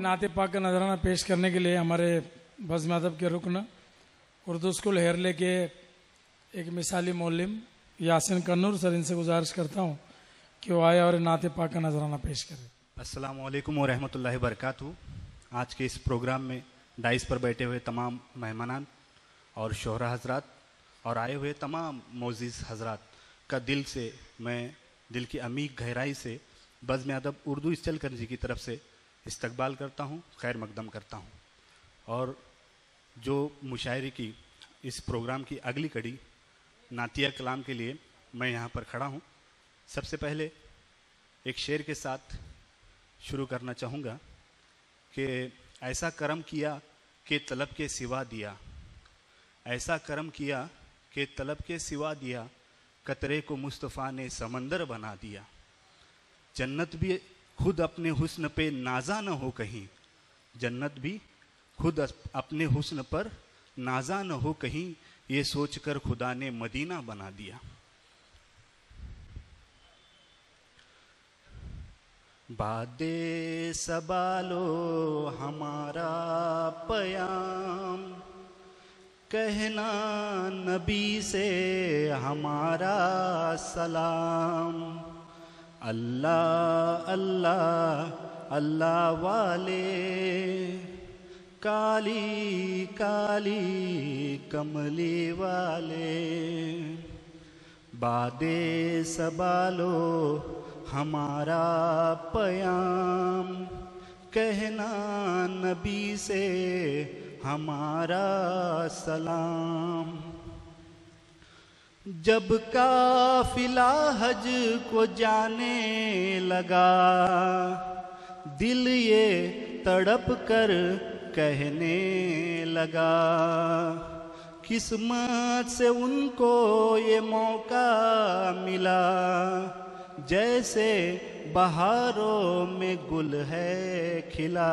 नाते पाक का नजराना पेश करने के लिए हमारे बज़्म अदब के रुकन उर्दू स्कूल हेरले के एक मिसाली मौलिम यासिन कन्नूर सर, इनसे गुजारिश करता हूँ कि वो आए और नाते पाक का नजराना पेश करें। अस्सलामु अलैकुम व रहमतुल्लाहि व बरकातहू। आज के इस प्रोग्राम में डाइस पर बैठे हुए तमाम मेहमानान और शोहरा हजरात और आए हुए तमाम मोअज़्ज़िज़ हजरात का दिल की अमीक गहराई से बज़्म अदब उर्दू इस्चलकरंजी जी की तरफ से इस्तकबाल करता हूँ, खैर मकदम करता हूँ। और जो मुशायरे की इस प्रोग्राम की अगली कड़ी नातिया कलाम के लिए मैं यहाँ पर खड़ा हूँ। सबसे पहले एक शेर के साथ शुरू करना चाहूँगा कि ऐसा करम किया कि तलब के सिवा दिया, ऐसा करम किया कि तलब के सिवा दिया, कतरे को मुस्तफ़ा ने समंदर बना दिया। जन्नत भी खुद अपने हुस्न पे नाजा न हो कहीं, जन्नत भी खुद अपने हुस्न पर नाजा न हो कहीं, ये सोचकर खुदा ने मदीना बना दिया। बादे सबालो हमारा पयाम, कहना नबी से हमारा सलाम। अल्लाह अल्लाह अल्लाह वाले, काली काली कमली वाले। बादे सबालो हमारा पयाम, कहना नबी से हमारा सलाम। जब काफिला हज को जाने लगा, दिल ये तड़प कर कहने लगा, किस्मत से उनको ये मौका मिला, जैसे बहारों में गुल है खिला।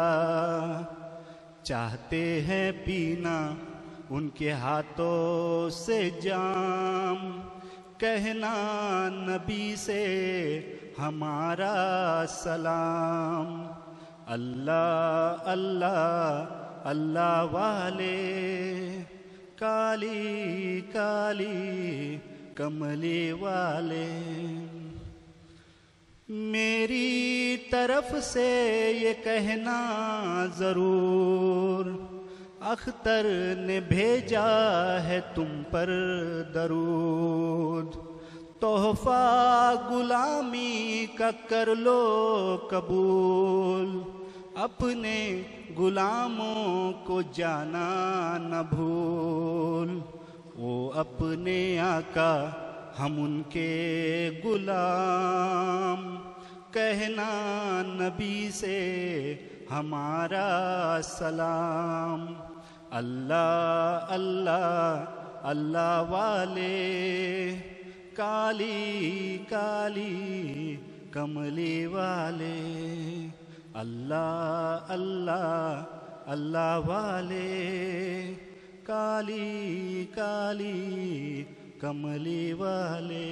चाहते हैं पीना उनके हाथों से जाम, कहना नबी से हमारा सलाम। अल्लाह अल्लाह अल्लाह वाले, काली काली कमली वाले। मेरी तरफ से ये कहना ज़रूर, अख्तर ने भेजा है तुम पर दरूद। तोहफा गुलामी का कर लो कबूल, अपने गुलामों को जाना न भूल। वो अपने आका हम उनके गुलाम, कहना नबी से हमारा सलाम। अल्लाह अल्लाह अल्लाह वाले, काली काली कमली वाले। अल्लाह अल्लाह अल्लाह वाले, काली काली कमली वाले।